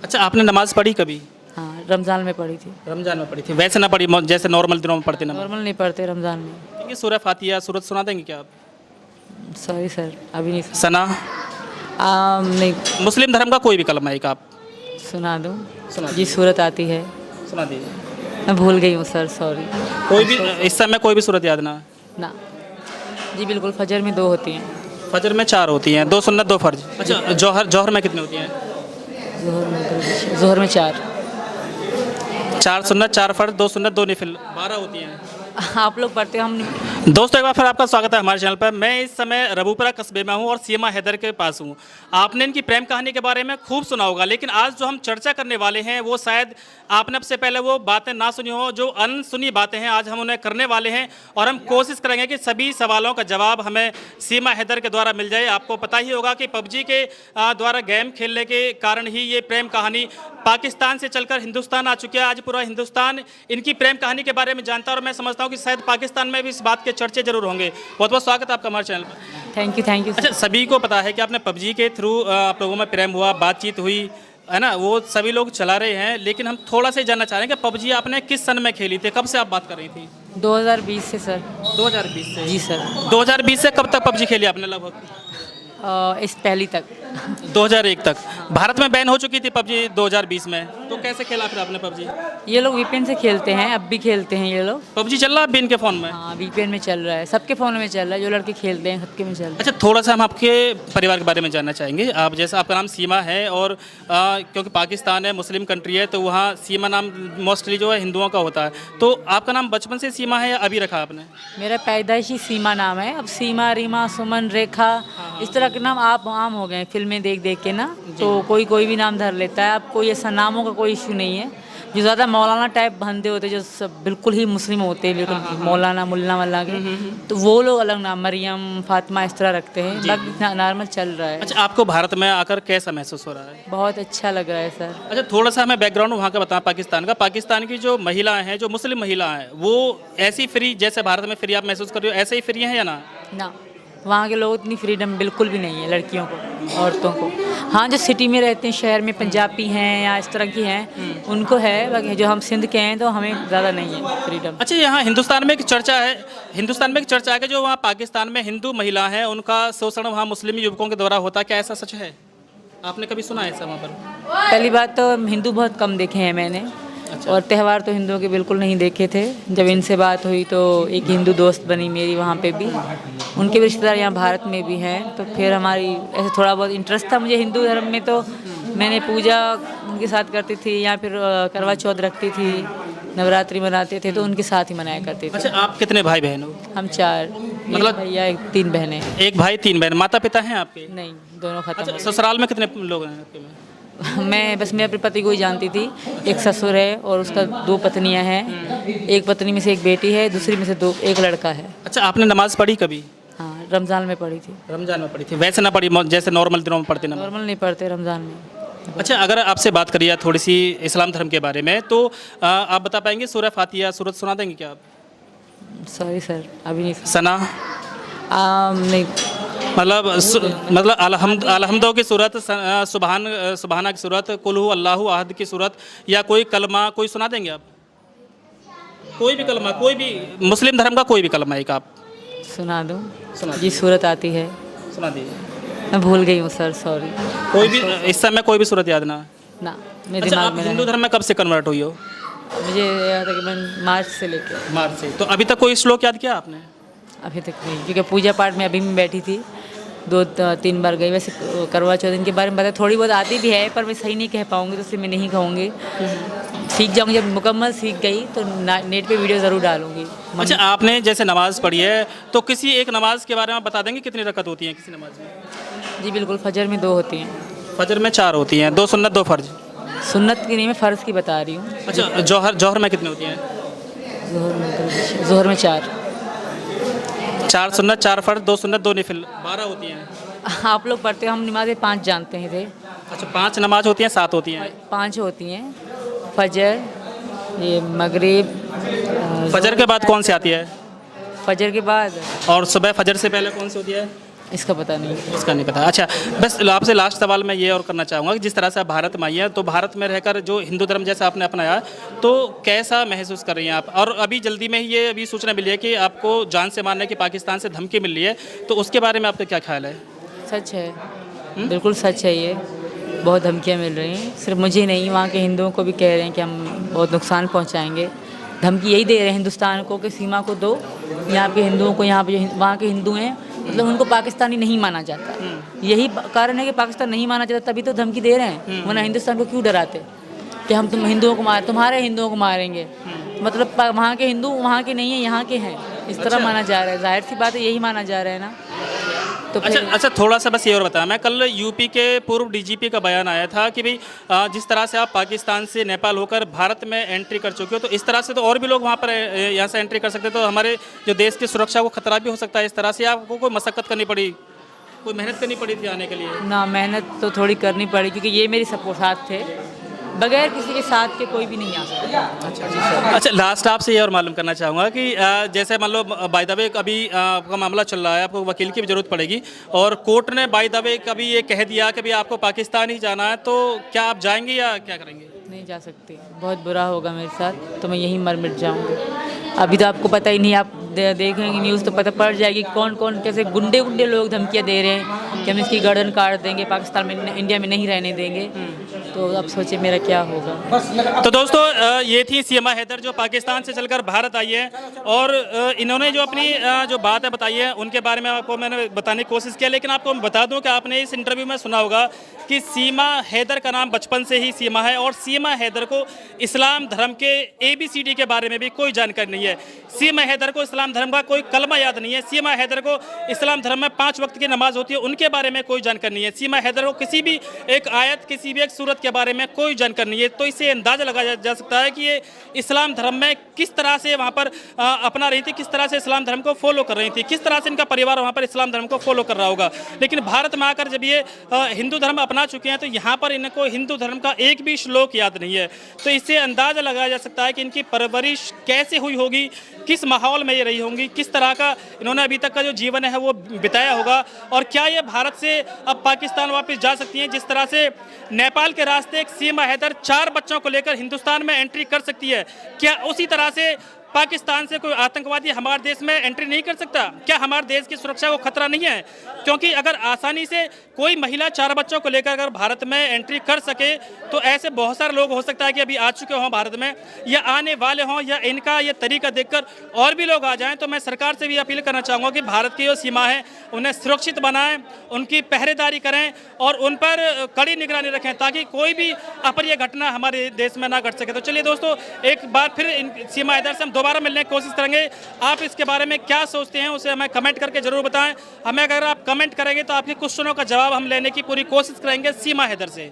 अच्छा, आपने नमाज़ पढ़ी कभी? हाँ, रमज़ान में पढ़ी थी। रमज़ान में पढ़ी थी, वैसे ना पढ़ी जैसे नॉर्मल दिनों में पढ़ते नमाज़? नॉर्मल नहीं पढ़ते रमज़ान में। ठीक है, सूरह फातिहा सूरत सुना देंगे क्या आप? सॉरी सर, अभी नहीं सना? नहीं मुस्लिम धर्म का कोई भी कलमा एक आप सुना दूँ। सुना जी सूरत आती है, सुना दीजिए। मैं भूल गई हूँ सर, सॉरी। कोई भी इस समय कोई भी सूरत याद ना? ना जी बिल्कुल, फजर में 2 होती हैं। फजर में 4 होती हैं, 2 सुन्नत 2 फ़र्ज। अच्छा, जौहर में कितनी होती हैं? ज़ोहर में 4। 4 सुन्नत 4 फ़र्ज 2 सुन्नत 2 नफिल 12 होती हैं। आप लोग पढ़ते हो, हम नहीं। दोस्तों, एक बार फिर आपका स्वागत है हमारे चैनल पर। मैं इस समय रबूपुरा कस्बे में हूँ और सीमा हैदर के पास हूँ। आपने इनकी प्रेम कहानी के बारे में खूब सुना होगा, लेकिन आज जो हम चर्चा करने वाले हैं वो शायद आपने अब से पहले वो बातें ना सुनी हो, जो अनसुनी बातें हैं आज हम उन्हें करने वाले हैं और हम कोशिश करेंगे कि सभी सवालों का जवाब हमें सीमा हैदर के द्वारा मिल जाए। आपको पता ही होगा कि पबजी के द्वारा गेम खेलने के कारण ही ये प्रेम कहानी पाकिस्तान से चलकर हिंदुस्तान आ चुकी है। आज पूरा हिंदुस्तान इनकी प्रेम कहानी के बारे में जानता है और मैं समझता हूँ कि शायद पाकिस्तान में भी इस बात के चर्चे जरूर होंगे। बहुत बहुत स्वागत है आपका हमारे चैनल पर। Thank you. अच्छा, सभी को पता है कि आपने पबजी के थ्रू आप लोगों में प्रेम हुआ, बातचीत हुई है ना, वो सभी लोग चला रहे हैं, लेकिन हम थोड़ा सा जानना चाह रहे हैं कि पबजी आपने किस सन में खेली थी, कब से आप बात कर रही थी? 2020 से सर। 2020 से? जी सर। 2020 से कब तक पबजी खेली आपने लगभग? इस पहली तक। 2001 तक। भारत में बैन हो चुकी थी पबजी 2020 में, तो कैसे खेला फिर आपने पबजी? ये लोग वीपीएन से खेलते हैं, अब भी खेलते हैं ये लोग। पबजी चल रहा है अभी इनके फ़ोन में? हाँ, वीपीएन में चल रहा है, सबके फ़ोन में चल रहा है, जो लड़के खेलते हैं सबके में चल रहा है। अच्छा, थोड़ा सा हम आपके परिवार के बारे में जानना चाहेंगे। आप जैसा आपका नाम सीमा है और क्योंकि पाकिस्तान है, मुस्लिम कंट्री है, तो वहाँ सीमा नाम मोस्टली जो है हिंदुओं का होता है, तो आपका नाम बचपन से सीमा है या अभी रखा आपने? मेरा पैदाइशी सीमा नाम है, अब सीमा, रीमा, सुमन, रेखा इस तरह के नाम आप आम हो गए फिल्में देख देख के ना, तो कोई भी नाम धर लेता है। अब कोई ऐसा नामों का कोई इशू नहीं है। जो ज़्यादा मौलाना टाइप बंदे होते हैं, जो सब बिल्कुल ही मुस्लिम होते हैं, बिल्कुल मौलाना मुल्ला वल्ला के, तो वो लोग अलग नाम मरियम, फातिमा इस तरह रखते हैं, बाकी नॉर्मल चल रहा है। अच्छा, आपको भारत में आकर कैसा महसूस हो रहा है? बहुत अच्छा लग रहा है सर। अच्छा, थोड़ा सा हमें बैकग्राउंड वहाँ का बताएं पाकिस्तान का। पाकिस्तान की जो महिलाएं हैं, जो मुस्लिम महिलाएं हैं, वो ऐसी फ्री जैसे भारत में फ्री आप महसूस कर रहे हो, ऐसे ही फ्री हैं या ना? ना, वहाँ के लोग इतनी फ्रीडम बिल्कुल भी नहीं है लड़कियों को, औरतों को। हाँ, जो सिटी में रहते हैं, शहर में पंजाबी हैं या इस तरह की हैं, उनको है, बाकी जो हम सिंध के हैं तो हमें ज़्यादा नहीं है फ्रीडम। अच्छा, यहाँ हिंदुस्तान में एक चर्चा है कि जो वहाँ पाकिस्तान में हिंदू महिला हैं उनका शोषण वहाँ मुस्लिम युवकों के द्वारा होता है, क्या ऐसा सच है? आपने कभी सुना है ऐसा वहाँ पर? पहली बात तो हिंदू बहुत कम देखे हैं मैंने। अच्छा। और त्यौहार तो हिंदुओं के बिल्कुल नहीं देखे थे। जब इनसे बात हुई तो एक हिंदू दोस्त बनी मेरी वहाँ पे भी, उनके भी रिश्तेदार यहाँ भारत में भी हैं, तो फिर हमारी ऐसे थोड़ा बहुत इंटरेस्ट था मुझे हिंदू धर्म में, तो मैंने पूजा उनके साथ करती थी, या फिर करवा चौथ रखती थी, नवरात्रि मनाते थे तो उनके साथ ही मनाया करते थे। अच्छा, आप कितने भाई बहन हो? हम 4, मतलब भैया 3 बहनें। एक भाई 3 बहन। माता पिता हैं आपके? नहीं, दोनों खत्म। अच्छा, ससुराल में कितने लोग हैं आपके में? मैं बस मेरे अपने पति को ही जानती थी। एक ससुर है और उसका 2 पत्नियां हैं, एक पत्नी में से एक बेटी है, दूसरी में से 1 लड़का है। अच्छा, आपने नमाज़ पढ़ी कभी? हाँ, रमज़ान में पढ़ी थी। रमज़ान में पढ़ी थी, वैसे ना पढ़ी जैसे नॉर्मल दिनों में पढ़ते नमाज़? नॉर्मल नहीं पढ़ते रमज़ान में। अच्छा, अगर आपसे बात करिए थोड़ी सी इस्लाम धर्म के बारे में, तो आप बता पाएंगे सूरह फातिहा सूरत सुना देंगे क्या आप? सॉरी सर, अभी नहीं। सना? नहीं। मतलब अलहम्दो की सूरत, सुबहाना की सूरत, कुल हु अल्लाहु अहद की सूरत, या कोई कलमा कोई सुना देंगे आप? कोई भी कलमा, कोई भी मुस्लिम धर्म का कोई भी कलमा एक आप सुना दूँ? सुना जी सूरत आती है, सुना दीजिए। मैं भूल गई हूँ सर, सॉरी। कोई भी इस समय कोई भी सूरत याद ना? ना, मेरे अच्छा, दिमाग आप में हिंदू धर्म में कब से कन्वर्ट हुई हो? मुझे तकरीबन मार्च से लेकर। मार्च से। तो अभी तक कोई श्लोक याद किया आपने? अभी तक नहीं, क्योंकि पूजा पाठ में अभी मैं बैठी थी, 2-3 बार गई। वैसे करवा चौथ इनके बारे में बताया, थोड़ी बहुत आती भी है, पर मैं सही नहीं कह पाऊँगी, तो इसलिए मैं नहीं कहूँगी। सीख जाऊँगी, जब मुकम्मल सीख गई तो नेट पे वीडियो ज़रूर डालूँगी। अच्छा, आपने जैसे नमाज़ पढ़ी है, तो किसी एक नमाज के बारे में बता देंगे कितनी रकत होती है किसी नमाज में? जी बिल्कुल, फजर में 2 होती हैं। फजर में 4 होती हैं, 2 सुन्नत 2 फ़र्ज। सुन्नत की नहीं, मैं फ़र्ज़ की बता रही हूँ। अच्छा, जौहर में कितनी होती हैं? ज़ोहर में 4। 4 सुन्नत 4 फ़र्ज 2 सुन्नत 2 नफिल 12 होती हैं। आप लोग पढ़ते हो, हम नमाज़ें 5 जानते हैं थे। अच्छा, 5 नमाज होती हैं, 7 होती हैं? 5 होती हैं। फजर, ये मगरिब, फजर के बाद कौन सी आती है? फजर के बाद, और सुबह फजर से पहले कौन सी होती है? इसका पता नहीं। इसका नहीं पता। अच्छा, बस आपसे लास्ट सवाल मैं ये और करना चाहूँगा कि जिस तरह से आप भारत में आई हैं, तो भारत में रहकर जो हिंदू धर्म जैसा आपने अपनाया, तो कैसा महसूस कर रही हैं आप? और अभी जल्दी में ही ये अभी सूचना मिली है कि आपको जान से मारने की पाकिस्तान से धमकी मिल रही है, तो उसके बारे में आपका क्या ख्याल है? सच है, बिल्कुल सच है ये। बहुत धमकियाँ मिल रही हैं, सिर्फ मुझे नहीं, वहाँ के हिंदुओं को भी कह रहे हैं कि हम बहुत नुकसान पहुँचाएँगे। धमकी यही दे रहे हैं हिंदुस्तान को कि सीमा को दो, यहाँ के हिंदुओं को, यहाँ पे जो वहाँ के हिंदू हैं, मतलब उनको पाकिस्तानी नहीं माना जाता। यही कारण है कि पाकिस्तान नहीं माना जाता, तभी तो धमकी दे रहे हैं। वरना हिंदुस्तान को क्यों डराते कि हम हिंदुओं को तुम्हारे हिंदुओं को मारेंगे? मतलब वहाँ के हिंदू वहाँ के नहीं है, यहाँ के हैं, इस तरह माना जा रहा है। जाहिर सी बात है, यही माना जा रहा है ना। तो अच्छा, थोड़ा सा बस ये और बताया, मैं कल यूपी के पूर्व डीजीपी का बयान आया था कि भाई जिस तरह से आप पाकिस्तान से नेपाल होकर भारत में एंट्री कर चुके हो, तो इस तरह से तो और भी लोग वहाँ पर यहाँ से एंट्री कर सकते, तो हमारे जो देश की सुरक्षा को खतरा भी हो सकता है। इस तरह से आपको कोई मशक्कत करनी पड़ी, कोई मेहनत करनी पड़ी थी आने के लिए? ना, मेहनत तो थोड़ी करनी पड़ी, क्योंकि ये मेरी सपोर्ट साथ थे, बगैर किसी के साथ के कोई भी नहीं आ सकता। अच्छा, लास्ट आपसे ये और मालूम करना चाहूँगा कि जैसे मान लो बाय द वे कभी आपका मामला चल रहा है, आपको वकील की भी ज़रूरत पड़ेगी, और कोर्ट ने बाय द वे कभी ये कह दिया कि भाई आपको पाकिस्तान ही जाना है, तो क्या आप जाएंगे या क्या करेंगे? नहीं जा सकती, बहुत बुरा होगा मेरे साथ, तो मैं यहीं मर मिट जाऊंगी। अभी तो आपको पता ही नहीं, आप देखेंगे न्यूज़ तो पता पड़ जाएगी कौन कौन कैसे गुंडे लोग धमकियाँ दे रहे हैं कि हम इसकी गर्दन काट देंगे, पाकिस्तान में, इंडिया में नहीं रहने देंगे। तो अब सोचे मेरा क्या होगा। तो दोस्तों, ये थी सीमा हैदर जो पाकिस्तान से चलकर भारत आई है, और इन्होंने जो अपनी जो बातें बताई है उनके बारे में आपको मैंने बताने की कोशिश किया। लेकिन आपको बता दूं कि आपने इस इंटरव्यू में सुना होगा कि सीमा हैदर का नाम बचपन से ही सीमा है, और सीमा हैदर को इस्लाम धर्म के ABCD के बारे में भी कोई जानकारी नहीं है। सीमा हैदर को इस्लाम धर्म का कोई कलमा याद नहीं है। सीमा हैदर को इस्लाम धर्म में 5 वक्त की नमाज होती है, उनके बारे में कोई जानकारी नहीं है। सीमा हैदर को किसी भी एक आयत, किसी भी एक सूरत के बारे में कोई जानकारी नहीं है। तो इससे अंदाजा लगाया जा सकता है कि ये इस्लाम धर्म में किस तरह से वहाँ पर अपना रही थी, किस तरह से इस्लाम धर्म को फॉलो कर रही थी, किस तरह से इनका परिवार वहाँ पर इस्लाम धर्म को फॉलो कर रहा होगा। लेकिन भारत में आकर जब ये हिंदू धर्म अपना चुके हैं, तो यहाँ पर इनको हिंदू धर्म का एक भी श्लोक याद नहीं है। तो इससे अंदाजा लगाया जा सकता है कि इनकी परवरिश कैसे हुई होगी, किस माहौल में ये रही होंगी, किस तरह का इन्होंने अभी तक का जो जीवन है वो बिताया होगा, और क्या ये भारत से अब पाकिस्तान वापस जा सकती हैं। जिस तरह से नेपाल के रास्ते एक सीमा हैदर 4 बच्चों को लेकर हिंदुस्तान में एंट्री कर सकती है, क्या उसी तरह से पाकिस्तान से कोई आतंकवादी हमारे देश में एंट्री नहीं कर सकता? क्या हमारे देश की सुरक्षा को खतरा नहीं है? क्योंकि अगर आसानी से कोई महिला 4 बच्चों को लेकर अगर भारत में एंट्री कर सके, तो ऐसे बहुत सारे लोग हो सकता है कि अभी आ चुके हों भारत में, या आने वाले हों, या इनका ये तरीका देखकर और भी लोग आ जाएं। तो मैं सरकार से भी अपील करना चाहूँगा कि भारत की जो सीमा है उन्हें सुरक्षित बनाएं, उनकी पहरेदारी करें और उन पर कड़ी निगरानी रखें, ताकि कोई भी अप्रिय घटना हमारे देश में ना घट सके। तो चलिए दोस्तों, एक बार फिर सीमा हैदर से हम दोबारा मिलने की कोशिश करेंगे। आप इसके बारे में क्या सोचते हैं उसे हमें कमेंट करके जरूर बताएं। हमें अगर आप कमेंट करेंगे तो आपके क्वेश्चनों का जवाब हम लेने की पूरी कोशिश करेंगे सीमा हैदर से।